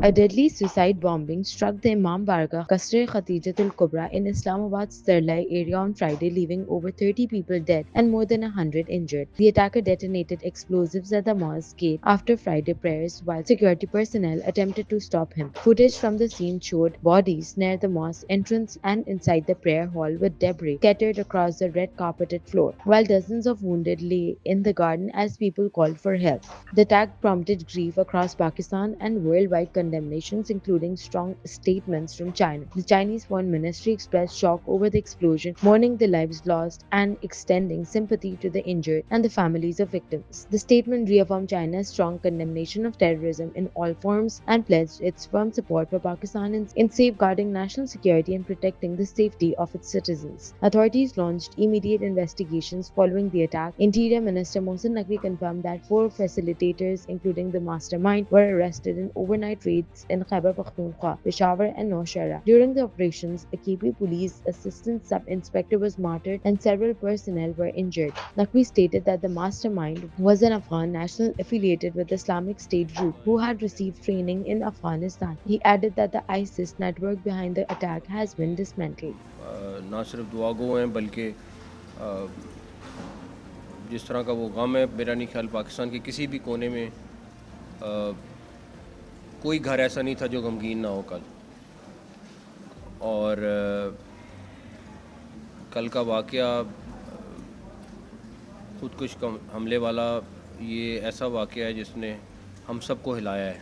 A deadly suicide bombing struck the Imam Barga Qasr Khadijatul Kubra in Islamabad's Starlai area on Friday, leaving over 30 people dead and more than 100 injured. The attacker detonated explosives at the mosque gate after Friday prayers while security personnel attempted to stop him. Footage from the scene showed bodies near the mosque entrance and inside the prayer hall with debris scattered across the red carpeted floor, while dozens of wounded lay in the garden as people called for help. The attack prompted grief across Pakistan and worldwide condemnations, including strong statements from China. The Chinese Foreign Ministry expressed shock over the explosion, mourning the lives lost and extending sympathy to the injured and the families of victims. The statement reaffirmed China's strong condemnation of terrorism in all forms and pledged its firm support for Pakistan in safeguarding national security and protecting the safety of its citizens. Authorities launched immediate investigations following the attack. Interior Minister Mohsin Naqvi confirmed that four facilitators, including the mastermind, were arrested in overnight raids in Khyber Pakhtunkhwa, Peshawar, and Nowshera. During the operations, a KP police assistant sub-inspector was martyred and several personnel were injured. Naqvi stated that the mastermind was an Afghan national affiliated with the Islamic State group who had received training in Afghanistan. He added that the ISIS network behind the attack has been dismantled. نہ صرف دعا گو ہیں بلکہ جس طرح کا وہ غم ہے، میرا نہیں خیال پاکستان کے کسی بھی کونے میں کوئی گھر ایسا نہیں تھا جو غمگین نہ ہو کل. اور کل کا واقعہ خودکش حملے والا یہ ایسا واقعہ ہے جس نے ہم سب کو ہلایا ہے.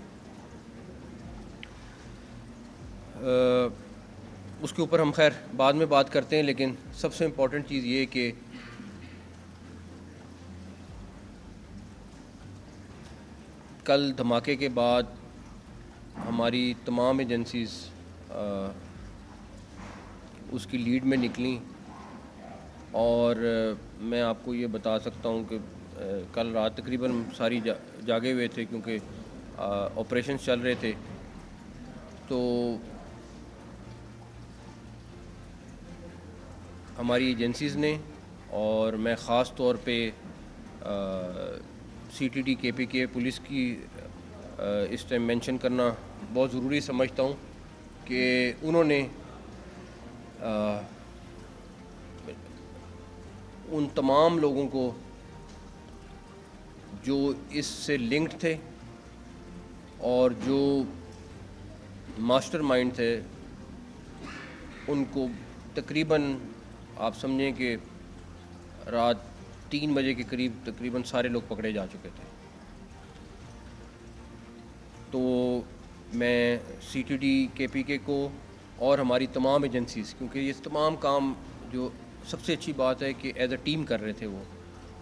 اس کے اوپر ہم خیر بعد میں بات کرتے ہیں، لیکن سب سے امپورٹنٹ چیز یہ کہ کل دھماکے کے بعد ہماری تمام ایجنسیز اس کی لیڈ میں نکلیں، اور میں آپ کو یہ بتا سکتا ہوں کہ کل رات تقریباً ساری جاگے ہوئے تھے کیونکہ آپریشنز چل رہے تھے. تو ہماری ایجنسیز نے، اور میں خاص طور پہ سی ٹی ڈی کے پی کے پولیس کی اس ٹائم مینشن کرنا بہت ضروری سمجھتا ہوں کہ انہوں نے ان تمام لوگوں کو جو اس سے لنکڈ تھے اور جو ماسٹر مائنڈ تھے ان کو تقریباً آپ سمجھیں کہ رات 3 بجے کے قریب تقریباً سارے لوگ پکڑے جا چکے تھے. تو میں سی ٹی ڈی کے پی کے کو اور ہماری تمام ایجنسیز، کیونکہ یہ تمام کام جو سب سے اچھی بات ہے کہ ایز اے ٹیم کر رہے تھے وہ،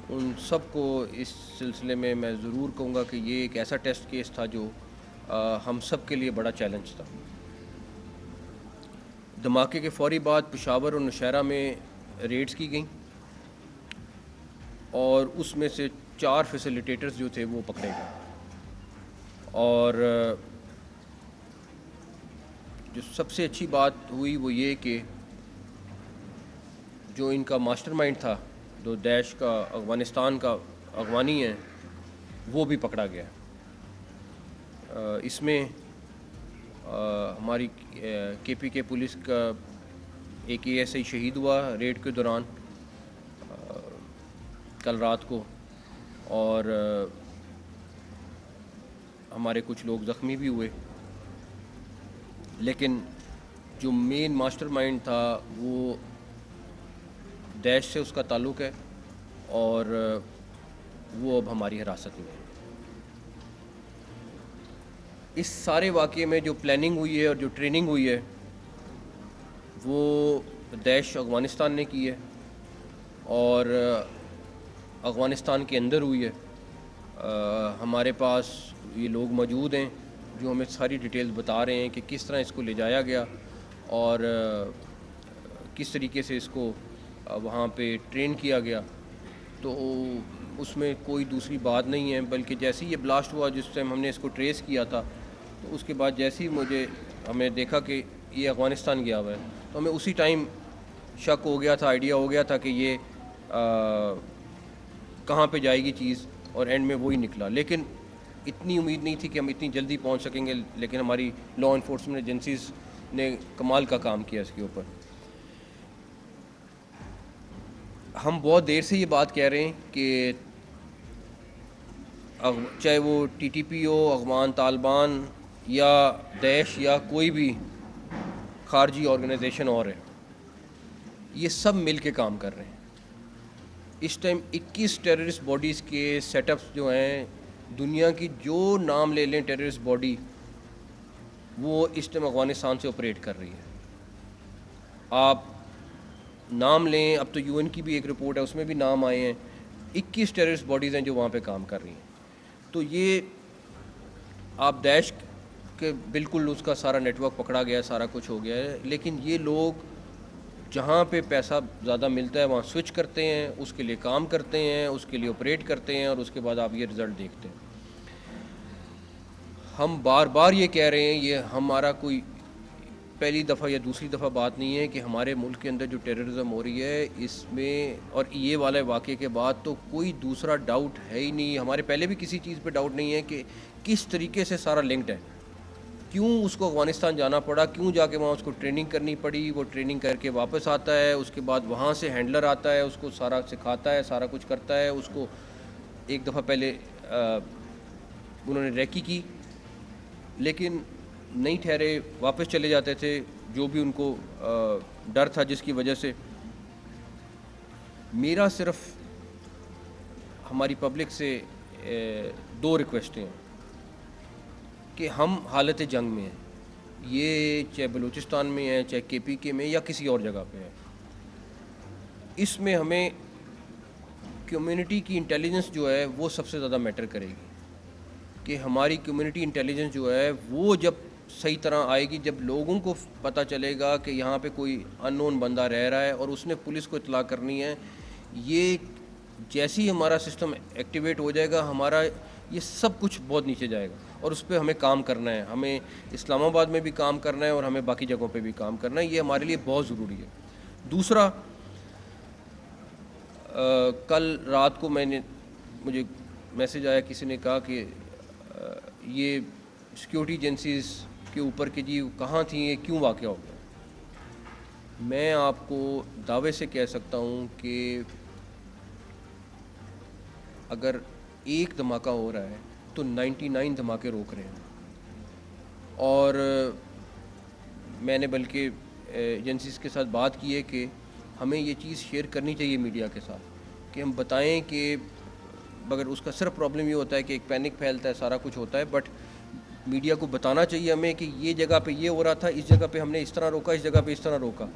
ان سب کو اس سلسلے میں میں ضرور کہوں گا کہ یہ ایک ایسا ٹیسٹ کیس تھا جو ہم سب کے لیے بڑا چیلنج تھا. دھماکے کے فوری بعد پشاور اور نوشہرہ میں ریڈز کی گئیں، اور اس میں سے 4 فیسیلیٹیٹرز جو تھے وہ پکڑے گئے. اور جو سب سے اچھی بات ہوئی وہ یہ کہ جو ان کا ماسٹر مائنڈ تھا، جو داعش کا افغانستان کا افغانی ہے، وہ بھی پکڑا گیا. اس میں ہماری کے پی کے پولیس کا ایک اے ایس آئی شہید ہوا ریڈ کے دوران کل رات کو، اور ہمارے کچھ لوگ زخمی بھی ہوئے. لیکن جو مین ماسٹر مائنڈ تھا وہ داعش سے اس کا تعلق ہے، اور وہ اب ہماری حراست میں ہے. اس سارے واقعے میں جو پلاننگ ہوئی ہے اور جو ٹریننگ ہوئی ہے وہ داعش افغانستان نے کی ہے، اور افغانستان کے اندر ہوئی ہے. ہمارے پاس یہ لوگ موجود ہیں جو ہمیں ساری ڈیٹیلز بتا رہے ہیں کہ کس طرح اس کو لے جایا گیا اور کس طریقے سے اس کو وہاں پہ ٹرین کیا گیا. تو اس میں کوئی دوسری بات نہیں ہے، بلکہ جیسے ہی یہ بلاسٹ ہوا، جس ٹائم ہم نے اس کو ٹریس کیا تھا، تو اس کے بعد جیسے ہی ہمیں دیکھا کہ یہ افغانستان گیا ہوا ہے، تو ہمیں اسی ٹائم شک ہو گیا تھا، آئیڈیا ہو گیا تھا کہ یہ کہاں پہ جائے گی چیز، اور اینڈ میں وہی نکلا. لیکن اتنی امید نہیں تھی کہ ہم اتنی جلدی پہنچ سکیں گے، لیکن ہماری لا انفورسمنٹ ایجنسیز نے کمال کا کام کیا اس کے اوپر. ہم بہت دیر سے یہ بات کہہ رہے ہیں کہ چاہے وہ ٹی ٹی پی ہو، افغان طالبان یا داعش یا کوئی بھی خارجی آرگنائزیشن اور ہے، یہ سب مل کے کام کر رہے ہیں. اس ٹائم 21 ٹیررسٹ باڈیز کے سیٹ اپس جو ہیں دنیا کی، جو نام لے لیں ٹیررسٹ باڈی، وہ اس ٹائم افغانستان سے آپریٹ کر رہی ہے. آپ نام لیں، اب تو یو این کی بھی ایک رپورٹ ہے، اس میں بھی نام آئے ہیں. 21 ٹیررسٹ باڈیز ہیں جو وہاں پہ کام کر رہی ہیں. تو یہ آپ داعش کے بالکل اس کا سارا نیٹ ورک پکڑا گیا ہے، سارا کچھ ہو گیا ہے، لیکن یہ لوگ جہاں پہ پیسہ زیادہ ملتا ہے وہاں سوئچ کرتے ہیں، اس کے لیے کام کرتے ہیں، اس کے لیے آپریٹ کرتے ہیں، اور اس کے بعد آپ یہ رزلٹ دیکھتے ہیں. ہم بار بار یہ کہہ رہے ہیں، یہ ہمارا کوئی پہلی دفعہ یا دوسری دفعہ بات نہیں ہے کہ ہمارے ملک کے اندر جو ٹیررزم ہو رہی ہے اس میں، اور یہ والے واقعے کے بعد تو کوئی دوسرا ڈاؤٹ ہے ہی نہیں. ہمارے پہلے بھی کسی چیز پہ ڈاؤٹ نہیں ہے کہ کس طریقے سے سارا لنکڈ ہے. کیوں اس کو افغانستان جانا پڑا، کیوں جا کے وہاں اس کو ٹریننگ کرنی پڑی، وہ ٹریننگ کر کے واپس آتا ہے، اس کے بعد وہاں سے ہینڈلر آتا ہے، اس کو سارا سکھاتا ہے، سارا کچھ کرتا ہے. اس کو ایک دفعہ پہلے انہوں نے ریکی کی، لیکن نہیں ٹھہرے، واپس چلے جاتے تھے، جو بھی ان کو ڈر تھا جس کی وجہ سے. میرا صرف ہماری پبلک سے 2 ریکویسٹیں ہیں کہ ہم حالت جنگ میں ہیں، یہ چاہے بلوچستان میں ہے، چاہے کے پی کے میں یا کسی اور جگہ پہ ہے. اس میں ہمیں کمیونٹی کی انٹیلیجنس جو ہے وہ سب سے زیادہ میٹر کرے گی، کہ ہماری کمیونٹی انٹیلیجنس جو ہے وہ جب صحیح طرح آئے گی، جب لوگوں کو پتہ چلے گا کہ یہاں پہ کوئی ان نون بندہ رہ رہا ہے اور اس نے پولیس کو اطلاع کرنی ہے. یہ جیسے ہی ہمارا سسٹم ایکٹیویٹ ہو جائے گا، ہمارا یہ سب کچھ بہت نیچے جائے گا، اور اس پہ ہمیں کام کرنا ہے. ہمیں اسلام آباد میں بھی کام کرنا ہے اور ہمیں باقی جگہوں پہ بھی کام کرنا ہے. یہ ہمارے لیے بہت ضروری ہے. دوسرا، کل رات کو مجھے میسج آیا، کسی نے کہا کہ یہ سیکیورٹی ایجنسیز کے اوپر کہ جی کہاں تھیں، یہ کیوں واقعہ ہو گیا. میں آپ کو دعوے سے کہہ سکتا ہوں کہ اگر ایک دھماکہ ہو رہا ہے تو 99 دھماکے روک رہے ہیں. اور میں نے بلکہ ایجنسیز کے ساتھ بات کی ہے کہ ہمیں یہ چیز شیئر کرنی چاہیے میڈیا کے ساتھ، کہ ہم بتائیں کہ مگر اس کا صرف پرابلم یہ ہوتا ہے کہ ایک پینک پھیلتا ہے، سارا کچھ ہوتا ہے، بٹ میڈیا کو بتانا چاہیے ہمیں کہ یہ جگہ پہ یہ ہو رہا تھا، اس جگہ پہ ہم نے اس طرح روکا، اس جگہ پہ اس طرح روکا.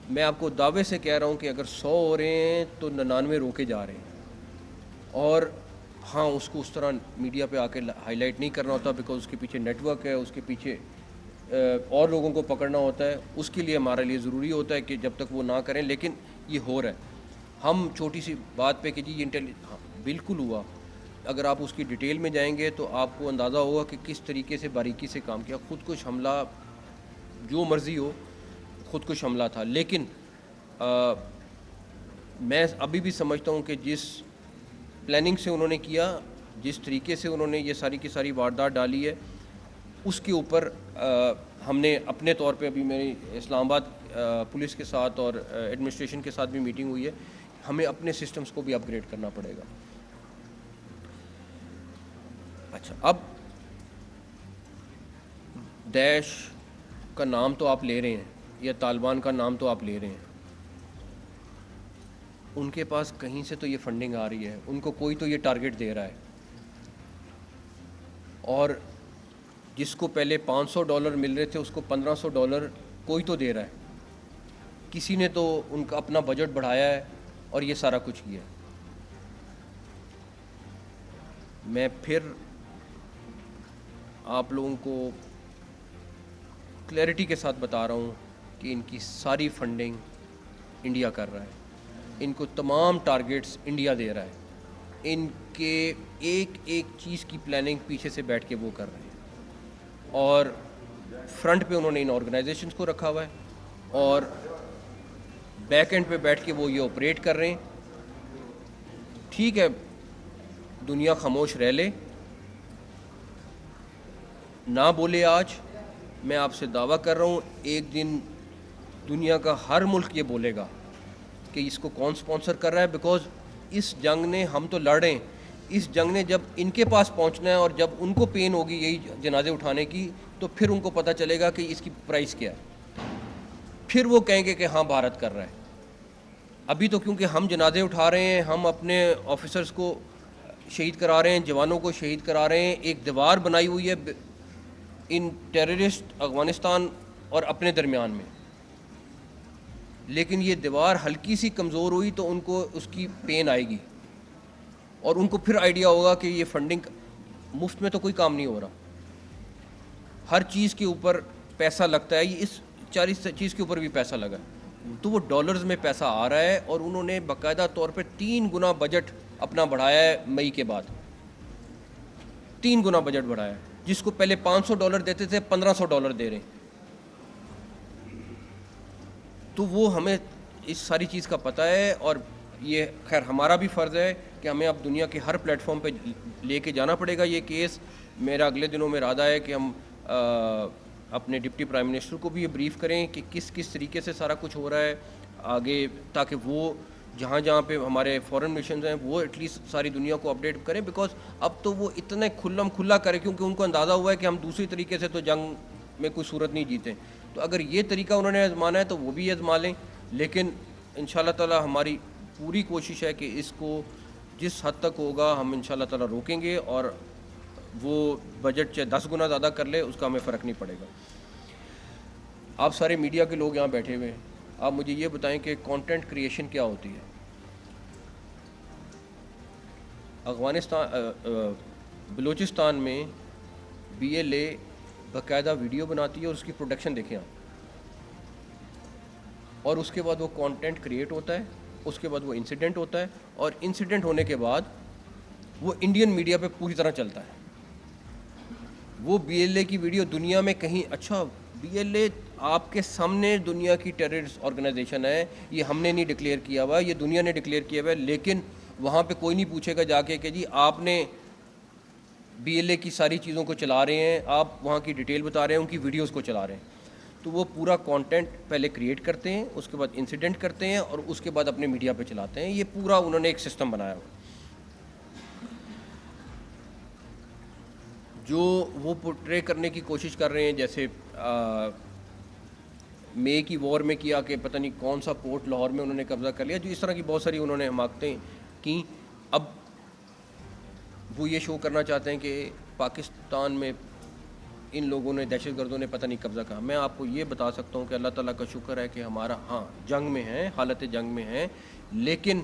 میں آپ کو دعوے سے کہہ رہا ہوں کہ اگر 100 ہو رہے ہیں تو 99 روکے جا رہے ہیں. اور ہاں، اس کو اس طرح میڈیا پہ آ کے ہائی لائٹ نہیں کرنا ہوتا، بیکاز اس کے پیچھے نیٹ ورک ہے، اس کے پیچھے اور لوگوں کو پکڑنا ہوتا ہے. اس کے لیے ہمارے لیے ضروری ہوتا ہے کہ جب تک وہ نہ کریں، لیکن یہ ہو رہا ہے. ہم چھوٹی سی بات پہ کہ جی یہ ہاں بالکل ہوا، اگر آپ اس کی ڈیٹیل میں جائیں گے تو آپ کو اندازہ ہوگا کہ کس طریقے سے باریکی سے کام کیا. خودکش حملہ جو مرضی ہو، خودکش حملہ تھا. لیکن میں ابھی بھی سمجھتا ہوں کہ جس پلاننگ سے انہوں نے کیا، جس طریقے سے انہوں نے یہ ساری کی ساری واردات ڈالی ہے، اس کے اوپر ہم نے اپنے طور پہ، ابھی میری اسلام آباد پولیس کے ساتھ اور ایڈمنسٹریشن کے ساتھ بھی میٹنگ ہوئی ہے، ہمیں اپنے سسٹمز کو بھی اپ گریڈ کرنا پڑے گا. اچھا، اب داعش کا نام تو آپ لے رہے ہیں یا طالبان کا نام تو آپ لے رہے ہیں، ان کے پاس کہیں سے تو یہ فنڈنگ آ رہی ہے، ان کو کوئی تو یہ ٹارگٹ دے رہا ہے. اور جس کو پہلے $500 مل رہے تھے اس کو $1500 کوئی تو دے رہا ہے. کسی نے تو ان کا اپنا بجٹ بڑھایا ہے اور یہ سارا کچھ کیا ہے. میں پھر آپ لوگوں کو کلیئرٹی کے ساتھ بتا رہا ہوں کہ ان کی ساری فنڈنگ انڈیا کر رہا ہے، ان کو تمام ٹارگٹس انڈیا دے رہا ہے، ان کے ایک ایک چیز کی پلاننگ پیچھے سے بیٹھ کے وہ کر رہے ہیں. اور فرنٹ پہ انہوں نے ان آرگنائزیشنز کو رکھا ہوا ہے اور بیک اینڈ پہ بیٹھ کے وہ یہ آپریٹ کر رہے ہیں. ٹھیک ہے، دنیا خاموش رہ لے، نہ بولے آج، میں آپ سے دعویٰ کر رہا ہوں ایک دن دنیا کا ہر ملک یہ بولے گا کہ اس کو کون سپانسر کر رہا ہے، بیکاز اس جنگ نے، ہم تو لڑ رہے ہیں، اس جنگ نے جب ان کے پاس پہنچنا ہے اور جب ان کو پین ہوگی یہی جنازے اٹھانے کی، تو پھر ان کو پتہ چلے گا کہ اس کی پرائس کیا ہے، پھر وہ کہیں گے کہ ہاں بھارت کر رہا ہے۔ ابھی تو کیونکہ ہم جنازے اٹھا رہے ہیں، ہم اپنے آفیسرز کو شہید کرا رہے ہیں، جوانوں کو شہید کرا رہے ہیں، ایک دیوار بنائی ہوئی ہے ان ٹیررسٹ افغانستان اور اپنے درمیان میں، لیکن یہ دیوار ہلکی سی کمزور ہوئی تو ان کو اس کی پین آئے گی، اور ان کو پھر آئیڈیا ہوگا کہ یہ فنڈنگ مفت میں تو کوئی کام نہیں ہو رہا، ہر چیز کے اوپر پیسہ لگتا ہے، یہ اس 40 چیز کے اوپر بھی پیسہ لگا ہے، تو وہ ڈالرز میں پیسہ آ رہا ہے، اور انہوں نے باقاعدہ طور پہ 3 گنا بجٹ اپنا بڑھایا ہے مئی کے بعد، 3 گنا بجٹ بڑھایا ہے، جس کو پہلے $500 دیتے تھے $1500 دے رہے ہیں۔ تو وہ ہمیں اس ساری چیز کا پتہ ہے، اور یہ خیر ہمارا بھی فرض ہے کہ ہمیں اب دنیا کے ہر پلیٹ فارم پہ لے کے جانا پڑے گا یہ کیس۔ میرا اگلے دنوں میں ارادہ ہے کہ ہم اپنے ڈپٹی پرائم منسٹر کو بھی یہ بریف کریں کہ کس طریقے سے سارا کچھ ہو رہا ہے آگے، تاکہ وہ جہاں جہاں پہ ہمارے فورن مشنز ہیں وہ ایٹ لیسٹ ساری دنیا کو اپڈیٹ کریں، بیکاز اب تو وہ اتنے کھلا کریں، کیونکہ ان کو اندازہ ہوا ہے کہ ہم دوسری طریقے سے تو جنگ میں کوئی صورت نہیں جیتے، تو اگر یہ طریقہ انہوں نے آزمانا ہے تو وہ بھی آزما لیں، لیکن انشاءاللہ تعالی ہماری پوری کوشش ہے کہ اس کو جس حد تک ہوگا ہم انشاءاللہ تعالی روکیں گے، اور وہ بجٹ چاہے 10 گنا زیادہ کر لے اس کا ہمیں فرق نہیں پڑے گا۔ آپ سارے میڈیا کے لوگ یہاں بیٹھے ہوئے ہیں، آپ مجھے یہ بتائیں کہ کانٹینٹ کریشن کیا ہوتی ہے؟ بلوچستان میں BLA باقاعدہ ویڈیو بناتی ہے اور اس کی پروڈکشن دیکھیں آپ، اور اس کے بعد وہ کانٹینٹ کریٹ ہوتا ہے، اس کے بعد وہ انسیڈنٹ ہوتا ہے، اور انسیڈنٹ ہونے کے بعد وہ انڈین میڈیا پہ پوری طرح چلتا ہے۔ وہ BLA کی ویڈیو دنیا میں کہیں، اچھا BLA آپ کے سامنے دنیا کی ٹیررسٹ آرگنائزیشن ہے، یہ ہم نے نہیں ڈکلیئر کیا ہوا، یہ دنیا نے ڈکلیئر کیا ہوا ہے، لیکن وہاں پہ کوئی نہیں پوچھے گا جا کے کہ جی آپ نے BLA کی ساری چیزوں کو چلا رہے ہیں، آپ وہاں کی ڈیٹیل بتا رہے ہیں، ان کی ویڈیوز کو چلا رہے ہیں۔ تو وہ پورا کانٹینٹ پہلے کریٹ کرتے ہیں، اس کے بعد انسیڈنٹ کرتے ہیں، اور اس کے بعد اپنے میڈیا پہ چلاتے ہیں۔ یہ پورا انہوں نے ایک سسٹم بنایا ہوا، جو وہ پورٹرے کرنے کی کوشش کر رہے ہیں، جیسے مے کی وار میں کیا کہ پتہ نہیں کون سا پورٹ لاہور میں انہوں نے قبضہ کر لیا، جو اس طرح کی بہت ساری انہوں نے حماقتیں کیں۔ اب وہ یہ شو کرنا چاہتے ہیں کہ پاکستان میں ان لوگوں نے، دہشت گردوں نے پتہ نہیں قبضہ کہا۔ میں آپ کو یہ بتا سکتا ہوں کہ اللہ تعالیٰ کا شکر ہے کہ ہمارا ہاں جنگ میں ہیں، حالت جنگ میں ہیں، لیکن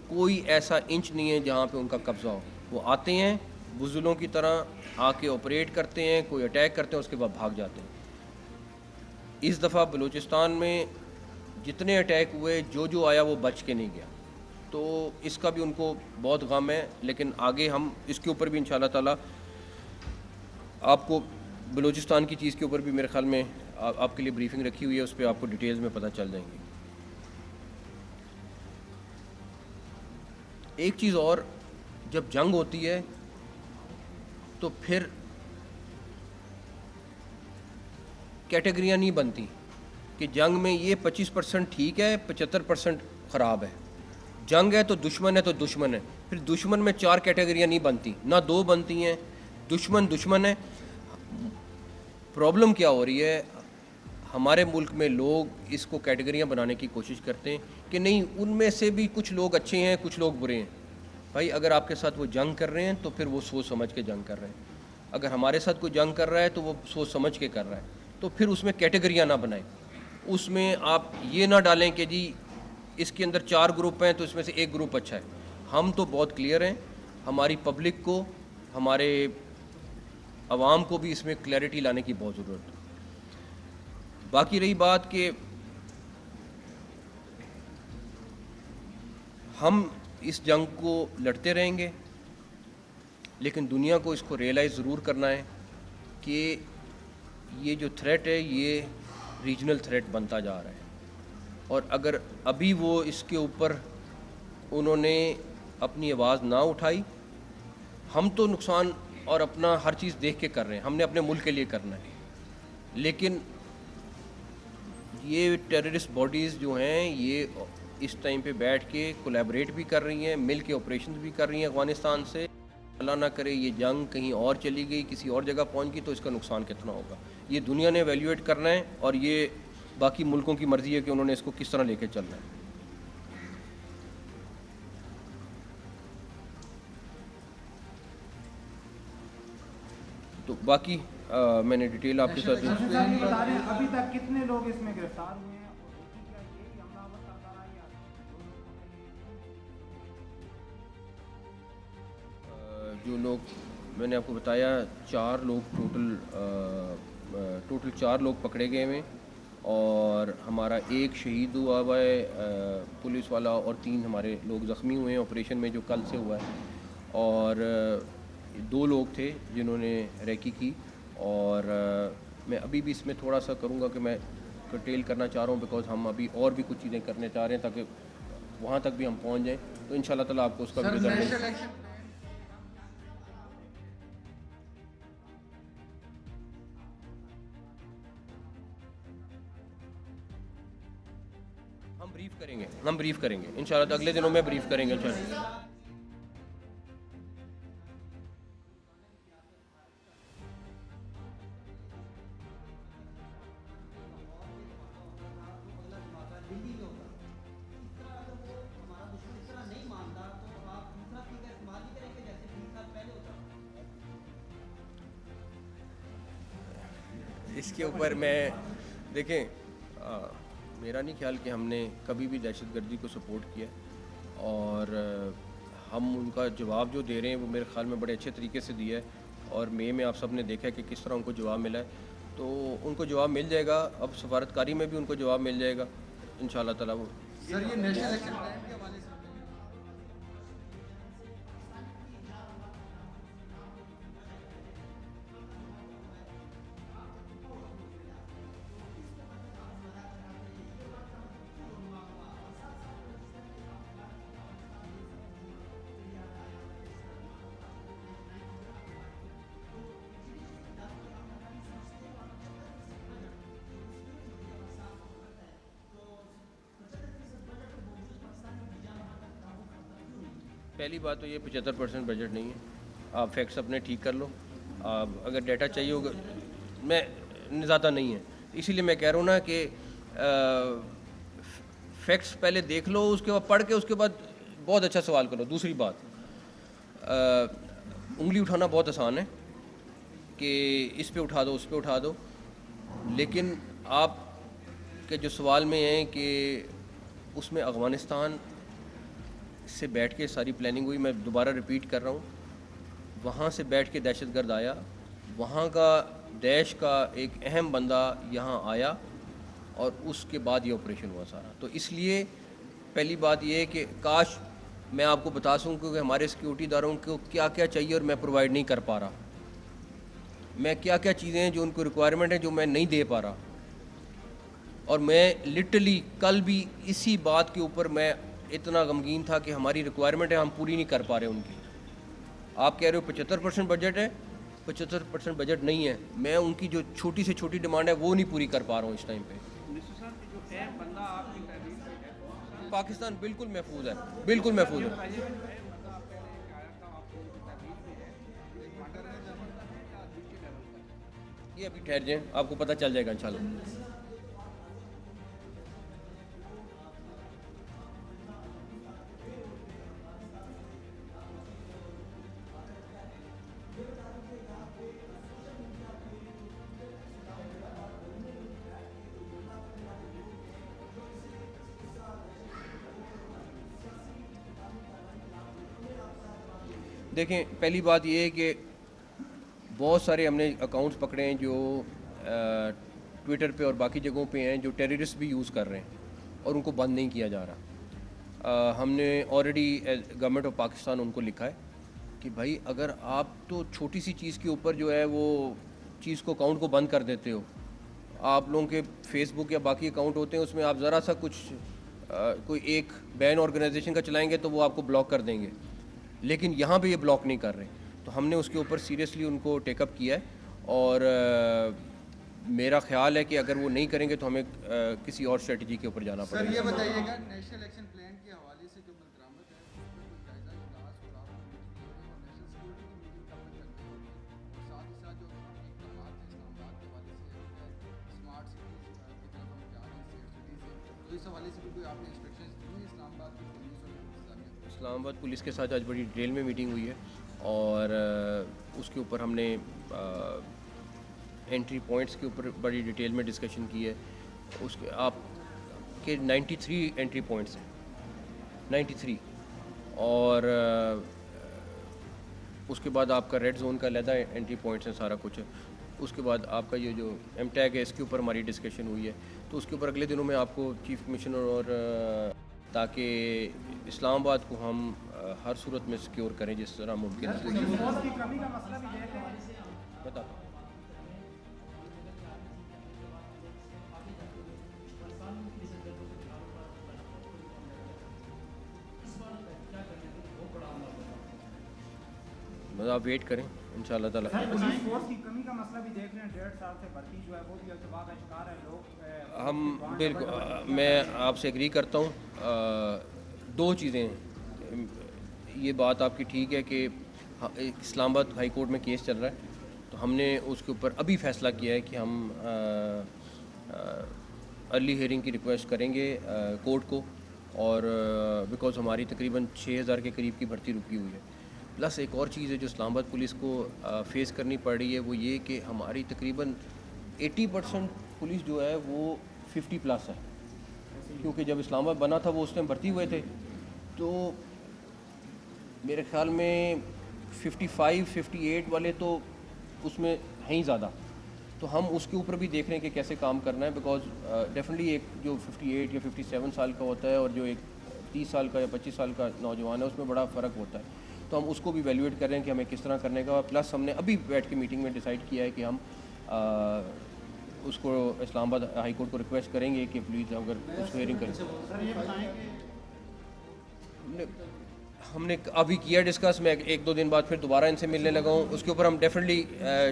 کوئی ایسا انچ نہیں ہے جہاں پہ ان کا قبضہ ہو۔ وہ آتے ہیں بزدلوں کی طرح آ کے آپریٹ کرتے ہیں، کوئی اٹیک کرتے ہیں، اس کے بعد بھاگ جاتے ہیں۔ اس دفعہ بلوچستان میں جتنے اٹیک ہوئے، جو آیا وہ بچ کے نہیں گیا، تو اس کا بھی ان کو بہت غم ہے، لیکن آگے ہم اس کے اوپر بھی انشاءاللہ تعالیٰ آپ کو بلوچستان کی چیز کے اوپر بھی میرے خیال میں آپ کے لیے بریفنگ رکھی ہوئی ہے، اس پہ آپ کو ڈیٹیلز میں پتہ چل جائیں گی۔ ایک چیز اور، جب جنگ ہوتی ہے تو پھر کیٹیگریاں نہیں بنتی کہ جنگ میں یہ 25% ٹھیک ہے، 75% خراب ہے۔ جنگ ہے تو دشمن ہے تو دشمن ہے، پھر دشمن میں 4 کیٹیگریاں نہیں بنتی، نہ 2 بنتی ہیں، دشمن ہے۔ پرابلم کیا ہو رہی ہے، ہمارے ملک میں لوگ اس کو کیٹیگریاں بنانے کی کوشش کرتے ہیں کہ نہیں، ان میں سے بھی کچھ لوگ اچھے ہیں، کچھ لوگ برے ہیں۔ بھائی اگر آپ کے ساتھ وہ جنگ کر رہے ہیں تو پھر وہ سوچ سمجھ کے جنگ کر رہے ہیں، اگر ہمارے ساتھ کوئی جنگ کر رہا ہے تو وہ سوچ سمجھ کے کر رہا ہے، تو پھر اس میں کیٹیگریاں نہ بنائیں، اس میں آپ یہ نہ ڈالیں کہ جی اس کے اندر 4 گروپ ہیں تو اس میں سے ایک گروپ اچھا ہے۔ ہم تو بہت کلیئر ہیں، ہماری پبلک کو، ہمارے عوام کو بھی اس میں کلیئرٹی لانے کی بہت ضرورت ہے۔ باقی رہی بات کہ ہم اس جنگ کو لڑتے رہیں گے، لیکن دنیا کو اس کو ریئلائز ضرور کرنا ہے کہ یہ جو تھریٹ ہے یہ ریجنل تھریٹ بنتا جا رہا ہے، اور اگر ابھی وہ اس کے اوپر انہوں نے اپنی آواز نہ اٹھائی، ہم تو نقصان اور اپنا ہر چیز دیکھ کے کر رہے ہیں, ہم نے اپنے ملک کے لیے کرنا ہے. لیکن یہ ٹیررسٹ باڈیز جو ہیں یہ اس ٹائم پہ بیٹھ کے کولیبریٹ بھی کر رہی ہیں, مل کے آپریشنز بھی کر رہی ہیں افغانستان سے. اللہ نہ کرے یہ جنگ کہیں اور چلی گئی, کسی اور جگہ پہنچ گئی تو اس کا نقصان کتنا ہوگا, یہ دنیا نے ایویلیویٹ کرنا ہے, اور یہ باقی ملکوں کی مرضی ہے کہ انہوں نے اس کو کس طرح لے کے چلنا ہے. تو باقی میں نے ڈیٹیل آپ کے ساتھ ابھی تک کتنے لوگ اس میں گرفتار ہوئے ہیں اور کیا یہی حملہ آور سرکار یا جو لوگ میں نے آپ کو بتایا 4 لوگ ٹوٹل 4 لوگ پکڑے گئے ہوئے, اور ہمارا 1 شہید ہوا ہوا ہے پولیس والا, اور 3 ہمارے لوگ زخمی ہوئے ہیں آپریشن میں جو کل سے ہوا ہے, اور 2 لوگ تھے جنہوں نے ریکی کی. اور میں ابھی بھی اس میں تھوڑا سا کروں گا کہ میں ڈیٹیل کرنا چاہ رہا ہوں, بیکاز ہم ابھی اور بھی کچھ چیزیں کرنے چاہ رہے ہیں تاکہ وہاں تک بھی ہم پہنچ جائیں. تو ان شاء اللہ تعالیٰ آپ کو اس کا بھی رزلٹ ہم بریف کریں گے ان شاء اللہ. اگلے دنوں میں بریف کریں گے ان شاء اللہ. اس کے اوپر میں دیکھیں, میرا نہیں خیال کہ ہم نے کبھی بھی دہشت گردی کو سپورٹ کیا, اور ہم ان کا جواب جو دے رہے ہیں وہ میرے خیال میں بڑے اچھے طریقے سے دیا ہے, اور میں آپ سب نے دیکھا ہے کہ کس طرح ان کو جواب ملا ہے. تو ان کو جواب مل جائے گا, اب سفارتکاری میں بھی ان کو جواب مل جائے گا ان شاء اللہ تعالیٰ. وہ سر یہ نیشنل الیکشن پلان کے حوالے سے پہلی بات تو یہ 75% بجٹ نہیں ہے. آپ فیکٹس اپنے ٹھیک کر لو. آپ اگر ڈیٹا چاہیے ہوگا, میں زیادہ نہیں ہے, اسی لیے میں کہہ رہا ہوں نا کہ فیکٹس پہلے دیکھ لو, اس کے بعد پڑھ کے اس کے بعد بہت اچھا سوال کرو. دوسری بات, انگلی اٹھانا بہت آسان ہے کہ اس پہ اٹھا دو اس پہ اٹھا دو, لیکن آپ کے جو سوال میں ہیں کہ اس میں افغانستان سے بیٹھ کے ساری پلاننگ ہوئی. میں دوبارہ ریپیٹ کر رہا ہوں, وہاں سے بیٹھ کے دہشت گرد آیا, وہاں کا دیش کا ایک اہم بندہ یہاں آیا, اور اس کے بعد یہ آپریشن ہوا سارا. تو اس لیے پہلی بات یہ ہے کہ کاش میں آپ کو بتا سکوں کہ ہمارے سیکیورٹی اداروں کو کیا کیا چاہیے اور میں پرووائڈ نہیں کر پا رہا, میں کیا کیا چیزیں ہیں جو ان کو ریکوائرمنٹ ہیں جو میں نہیں دے پا رہا. اور میں لٹرلی کل بھی اسی بات کے اوپر میں اتنا غمگین تھا کہ ہماری ریکوائرمنٹ ہے ہم پوری نہیں کر پا رہے ان کی. آپ کہہ رہے ہو 75% بجٹ ہے, 75% بجٹ نہیں ہے, میں ان کی جو چھوٹی سے چھوٹی ڈیمانڈ ہے وہ نہیں پوری کر پا رہا ہوں اس ٹائم پہ. پاکستان بالکل محفوظ ہے, بالکل محفوظ ہے. یہ ابھی ٹھہر جائیں, آپ کو پتہ چل جائے گا انشاءاللہ. دیکھیں, پہلی بات یہ ہے کہ بہت سارے ہم نے اکاؤنٹس پکڑے ہیں جو ٹویٹر پہ اور باقی جگہوں پہ ہیں جو ٹیررسٹ بھی یوز کر رہے ہیں, اور ان کو بند نہیں کیا جا رہا. ہم نے آلریڈی گورنمنٹ آف پاکستان ان کو لکھا ہے کہ بھائی اگر آپ تو چھوٹی سی چیز کے اوپر جو ہے وہ چیز کو اکاؤنٹ کو بند کر دیتے ہو, آپ لوگوں کے فیس بک یا باقی اکاؤنٹ ہوتے ہیں اس میں آپ ذرا سا کچھ کوئی ایک بین آرگنائزیشن کا چلائیں گے تو وہ آپ کو بلاک کر دیں گے, لیکن یہاں پہ یہ بلاک نہیں کر رہے. تو ہم نے اس کے اوپر سیریسلی ان کو ٹیک اپ کیا ہے، اور میرا خیال ہے کہ اگر وہ نہیں کریں گے تو ہمیں کسی اور اسٹریٹجی کے اوپر جانا پڑے سر گا۔ یہ بتائیے گا نیشنل ایکشن پلان کے حوالے سے جو ملترامت ہے اس پر کوئی جائزہ اجلاس اور آپ اور نیشنل سیکورٹی کی میٹنگ کب تک کرتے ہیں، اور ساتھ ہی ساتھ جو اقدامات ہیں اسلام آباد کے حوالے سے اسمارٹ سٹیز کی طرف ہم جا رہے ہیں سیف سٹی سے، تو اس حوالے سے بھی کوئی آپ نے انسٹرکشنز دی ہیں اسلام آباد کی پولیس اور انتظامیہ کو؟ اسلام آباد پولیس کے ساتھ آج بڑی ڈیٹیل میں میٹنگ ہوئی ہے، اور اس کے اوپر ہم نے انٹری پوائنٹس کے اوپر بڑی ڈیٹیل میں ڈسکشن کی ہے۔ اس کے آپ کے 93 انٹری پوائنٹس ہیں، 93، اور اس کے بعد آپ کا ریڈ زون کا علیحدہ انٹری پوائنٹس ہیں، سارا کچھ ہے۔ اس کے بعد آپ کا یہ جو ایم ٹیگ ہے اس کے اوپر ہماری ڈسکشن ہوئی ہے، تو اس کے اوپر اگلے دنوں میں آپ کو چیف کمشنر اور تاکہ اسلام آباد کو ہم ہر صورت میں سیکیور کریں جس طرح ممکن ہے۔ فورس کی کمی کا مسئلہ بھی دیکھ رہے ہیں۔ بتاتا ہوں۔ بس آپ ویٹ کریں انشاءاللہ تعالیٰ۔ پولیس فورس کی کمی کا مسئلہ بھی دیکھ رہے ہیں، 1.5 سال سے بھرتی جو ہے وہ بھی التوا کا شکار ہے لوگ۔ ہم بالکل، میں آپ سے ایگری کرتا ہوں۔ دو چیزیں ہیں، یہ بات آپ کی ٹھیک ہے کہ اسلام آباد ہائی کورٹ میں کیس چل رہا ہے، تو ہم نے اس کے اوپر ابھی فیصلہ کیا ہے کہ ہم ارلی ہیئرنگ کی ریکویسٹ کریں گے کورٹ کو، اور بیکاز ہماری تقریباً 6000 کے قریب کی بھرتی رکی ہوئی ہے۔ پلس ایک اور چیز ہے جو اسلام آباد پولیس کو فیس کرنی پڑ رہی ہے، وہ یہ کہ ہماری تقریباً 80% پولیس جو ہے وہ 50+ ہے، کیونکہ جب اسلام آباد بنا تھا وہ اس ٹائم بھرتی ہوئے تھے، تو میرے خیال میں 55 58 والے تو اس میں ہیں ہی زیادہ، تو ہم اس کے اوپر بھی دیکھ رہے ہیں کہ کیسے کام کرنا ہے، بیکاز ڈیفینیٹلی ایک جو 58 یا 57 سال کا ہوتا ہے اور جو ایک 30 سال کا یا 25 سال کا نوجوان ہے اس میں بڑا فرق ہوتا ہے، تو ہم اس کو بھی ایویلویٹ کر رہے ہیں کہ ہمیں کس طرح کرنے کا۔ پلس ہم نے ابھی بیٹھ کے میٹنگ میں ڈیسائیڈ کیا ہے کہ ہم اس کو اسلام آباد ہائی کورٹ کو ریکویسٹ کریں گے کہ پلیز اگر اس کو ہیئرنگ کریں۔ سر یہ بتائیں کہ ہم نے ابھی کیا ڈسکس، میں 1-2 دن بعد پھر دوبارہ ان سے ملنے لگا ہوں، اس کے اوپر ہم ڈیفینیٹلی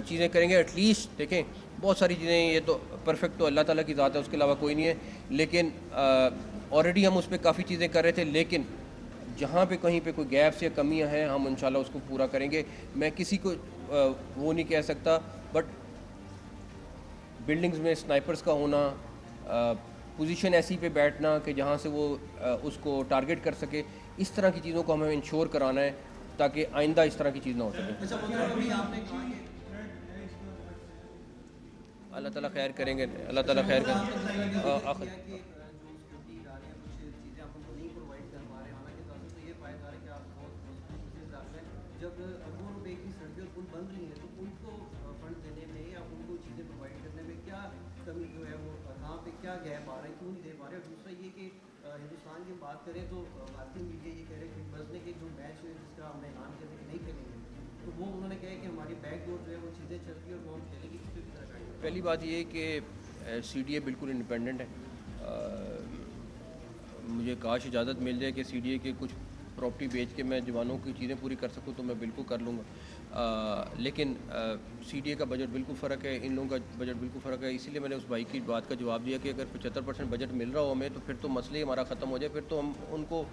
چیزیں کریں گے۔ ایٹ لیسٹ دیکھیں بہت ساری چیزیں، یہ تو پرفیکٹ تو اللہ تعالیٰ کی ذات ہے، اس کے علاوہ کوئی نہیں ہے، لیکن آلریڈی ہم اس پہ کافی چیزیں کر رہے تھے، لیکن جہاں پہ کہیں پہ کوئی گیپس یا کمیاں ہیں ہم انشاءاللہ اس کو پورا کریں گے۔ میں کسی کو وہ نہیں کہہ سکتا، بٹ بلڈنگز میں سنائپرز کا ہونا، پوزیشن ایسی پہ بیٹھنا کہ جہاں سے وہ اس کو ٹارگٹ کر سکے، اس طرح کی چیزوں کو ہمیں انشور کرانا ہے تاکہ آئندہ اس طرح کی چیز نہ ہو سکے۔ اللہ تعالیٰ خیر کریں گے، اللہ تعالیٰ خیر کریں گے۔ جب وہ ایک بھی سڑکیں اور پل بن رہی ہیں تو ان کو فنڈ دینے میں یا ان کو چیزیں پرووائڈ کرنے میں کیا کمی جو ہے وہ کہاں پہ کیا گیپ آ رہا ہے، کیوں نہیں دے پا رہے؟ اور دوسرا یہ کہ ہندوستان کی بات کریں تو بھارتی میڈیا یہ کہہ رہے ہیں کہ بزنے کے جو میچ ہوئے جس کا ہم نے اعلان کیا تھا کہ نہیں کھیلیں گے، تو وہ انہوں نے کہا کہ ہماری بیک ڈور جو ہے وہ چیزیں چل رہی ہیں اور وہ ہم کھیلیں گے، اس پہ بھی طرح کا۔ پہلی بات یہ ہے کہ سی ڈی اے بالکل انڈیپینڈنٹ ہے۔ مجھے کاش اجازت مل جائے کہ سی ڈی اے کے کچھ پراپرٹی بیچ کے میں جوانوں کی چیزیں پوری کر سکوں تو میں بالکل کر لوں گا، لیکن سی ڈی اے کا بجٹ بالکل فرق ہے، ان لوگوں کا بجٹ بالکل فرق ہے، اسی لیے میں نے اس بھائی کی بات کا جواب دیا کہ اگر 75% بجٹ مل رہا ہو ہمیں تو پھر تو مسئلہ ہی ہمارا ختم ہو جائے، پھر تو ہم ان کو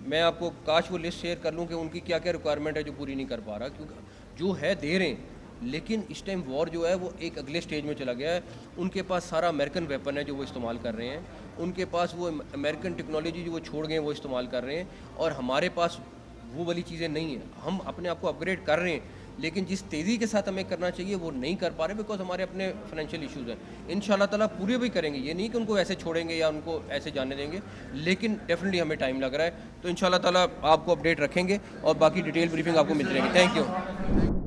میں آپ کو کاش وہ لسٹ شیئر کر لوں کہ ان کی کیا کیا ریکوائرمنٹ ہے جو پوری نہیں کر پا رہا، کیونکہ جو ہے دے رہے ہیں، لیکن اس ٹائم وار جو ہے وہ ایک اگلے سٹیج میں چلا گیا ہے۔ ان کے پاس سارا امریکن ویپن ہے جو وہ استعمال کر رہے ہیں، ان کے پاس وہ امریکن ٹیکنالوجی جو وہ چھوڑ گئے ہیں وہ استعمال کر رہے ہیں، اور ہمارے پاس وہ والی چیزیں نہیں ہیں۔ ہم اپنے آپ کو اپ گریڈ کر رہے ہیں، لیکن جس تیزی کے ساتھ ہمیں کرنا چاہیے وہ نہیں کر پا رہے، بیکاز ہمارے اپنے فائنینشیل ایشوز ہیں۔ انشاءاللہ تعالیٰ پورے بھی کریں گے، یہ نہیں کہ ان کو ایسے چھوڑیں گے یا ان کو ایسے جانے دیں گے، لیکن ڈیفینیٹلی ہمیں ٹائم لگ رہا ہے، تو انشاءاللہ تعالیٰ آپ کو اپڈیٹ رکھیں گے اور باقی ڈیٹیل بریفنگ آپ کو ملتی رہے گی۔ Thank you.